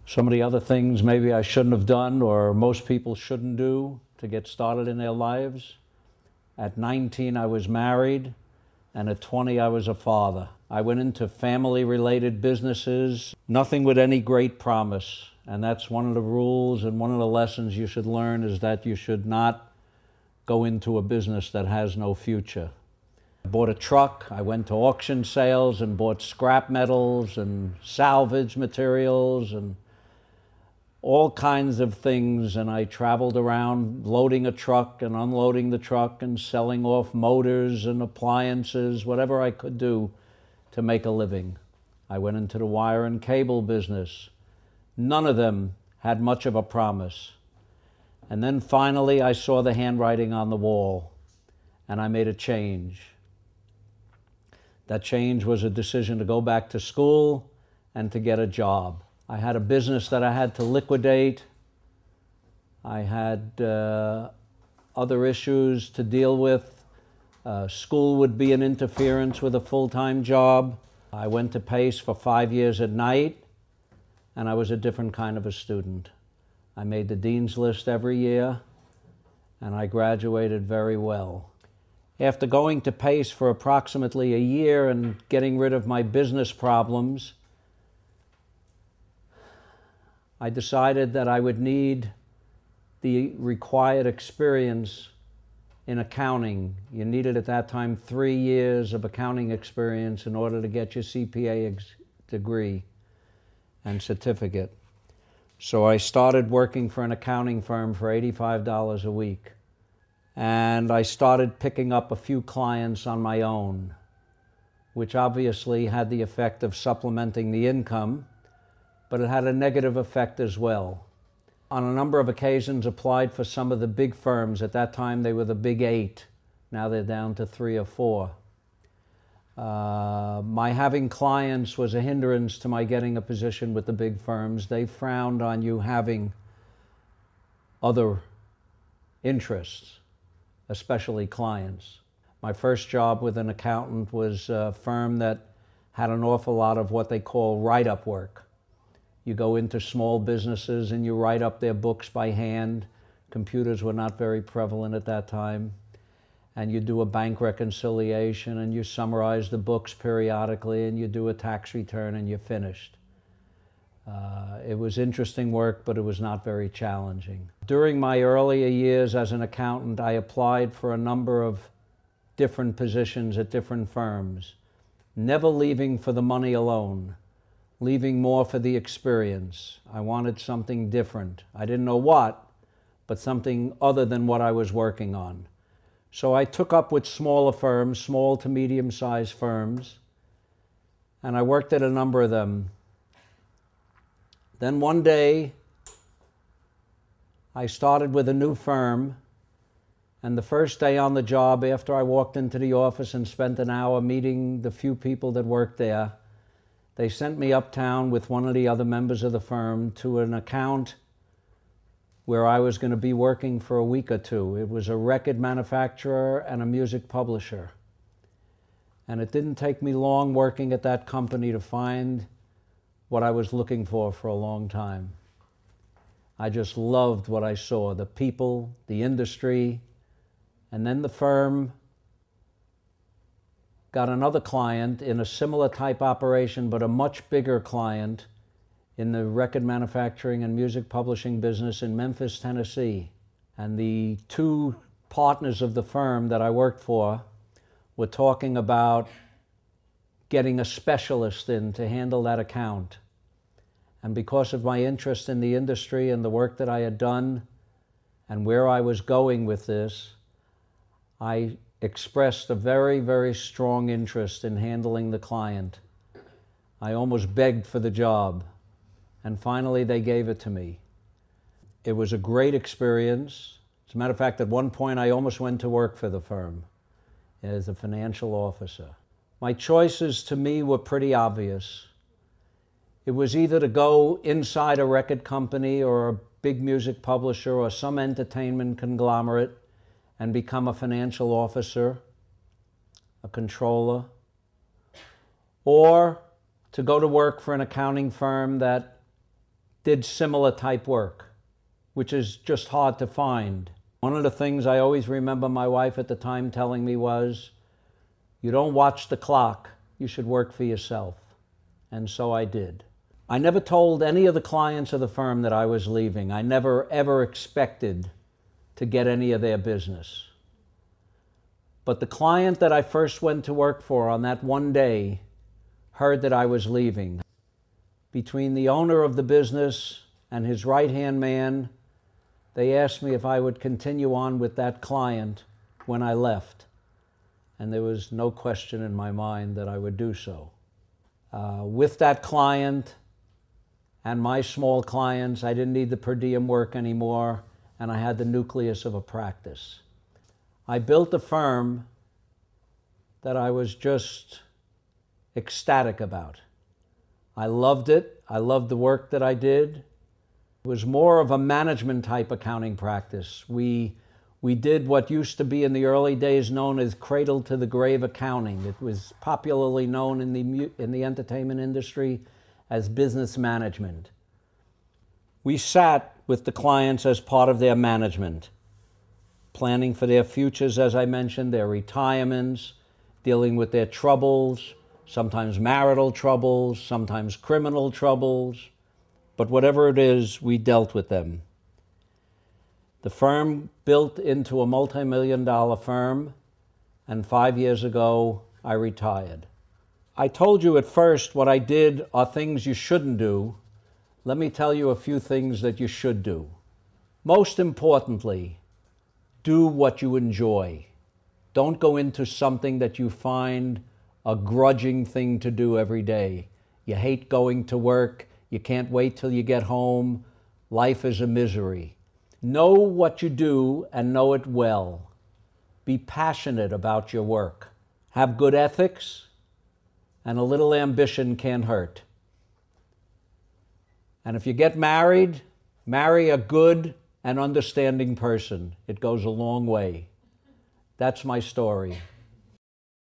Some of the other things maybe I shouldn't have done or most people shouldn't do to get started in their lives. At 19, I was married, and at 20, I was a father. I went into family-related businesses, nothing with any great promise. And that's one of the rules and one of the lessons you should learn is that you should not go into a business that has no future. I bought a truck, I went to auction sales and bought scrap metals and salvage materials and all kinds of things, and I traveled around loading a truck and unloading the truck and selling off motors and appliances, whatever I could do to make a living. I went into the wire and cable business. None of them had much of a promise. And then finally I saw the handwriting on the wall, and I made a change. That change was a decision to go back to school and to get a job. I had a business that I had to liquidate. I had other issues to deal with. School would be an interference with a full-time job. I went to Pace for 5 years at night, and I was a different kind of a student. I made the dean's list every year, and I graduated very well. After going to Pace for approximately a year and getting rid of my business problems, I decided that I would need the required experience in accounting. You needed at that time 3 years of accounting experience in order to get your CPA degree and certificate. So I started working for an accounting firm for $85 a week. And I started picking up a few clients on my own, which obviously had the effect of supplementing the income, but it had a negative effect as well. On a number of occasions, applied for some of the big firms. At that time, they were the big 8. Now they're down to 3 or 4. My having clients was a hindrance to my getting a position with the big firms. They frowned on you having other interests, especially clients. My first job with an accountant was a firm that had an awful lot of what they call write-up work. You go into small businesses and you write up their books by hand. Computers were not very prevalent at that time. And you do a bank reconciliation and you summarize the books periodically and you do a tax return and you're finished. It was interesting work, but it was not very challenging. During my earlier years as an accountant, I applied for a number of different positions at different firms, never leaving for the money alone, leaving more for the experience. I wanted something different. I didn't know what, but something other than what I was working on. So I took up with smaller firms, small to medium-sized firms, and I worked at a number of them. Then one day, I started with a new firm, and the first day on the job, after I walked into the office and spent an hour meeting the few people that worked there, they sent me uptown with one of the other members of the firm to an account where I was going to be working for a week or two. It was a record manufacturer and a music publisher. And it didn't take me long working at that company to find what I was looking for a long time. I just loved what I saw, the people, the industry, and then the firm got another client in a similar type operation, but a much bigger client in the record manufacturing and music publishing business in Memphis, Tennessee. And the two partners of the firm that I worked for were talking about getting a specialist in to handle that account. And because of my interest in the industry and the work that I had done and where I was going with this, I expressed a very, very strong interest in handling the client. I almost begged for the job, and finally they gave it to me. It was a great experience. As a matter of fact, at one point I almost went to work for the firm as a financial officer. My choices to me were pretty obvious. It was either to go inside a record company or a big music publisher or some entertainment conglomerate and become a financial officer, a controller, or to go to work for an accounting firm that did similar type work, which is just hard to find. One of the things I always remember my wife at the time telling me was, you don't watch the clock, you should work for yourself. And so I did. I never told any of the clients of the firm that I was leaving. I never ever expected to get any of their business. But the client that I first went to work for on that one day heard that I was leaving. Between the owner of the business and his right-hand man, they asked me if I would continue on with that client when I left. And there was no question in my mind that I would do so. With that client and my small clients, I didn't need the per diem work anymore, and I had the nucleus of a practice. I built a firm that I was just ecstatic about. I loved it. I loved the work that I did. It was more of a management type accounting practice. We did what used to be in the early days known as cradle to the grave accounting. It was popularly known in the entertainment industry as business management. We sat with the clients as part of their management, planning for their futures, as I mentioned, their retirements, dealing with their troubles, sometimes marital troubles, sometimes criminal troubles, but whatever it is, we dealt with them. The firm built into a multi-million-dollar firm, and 5 years ago, I retired. I told you at first what I did are things you shouldn't do. Let me tell you a few things that you should do. Most importantly, do what you enjoy. Don't go into something that you find a grudging thing to do every day. You hate going to work. You can't wait till you get home. Life is a misery. Know what you do and know it well. Be passionate about your work. Have good ethics, and a little ambition can't hurt. And if you get married, marry a good and understanding person. It goes a long way. That's my story.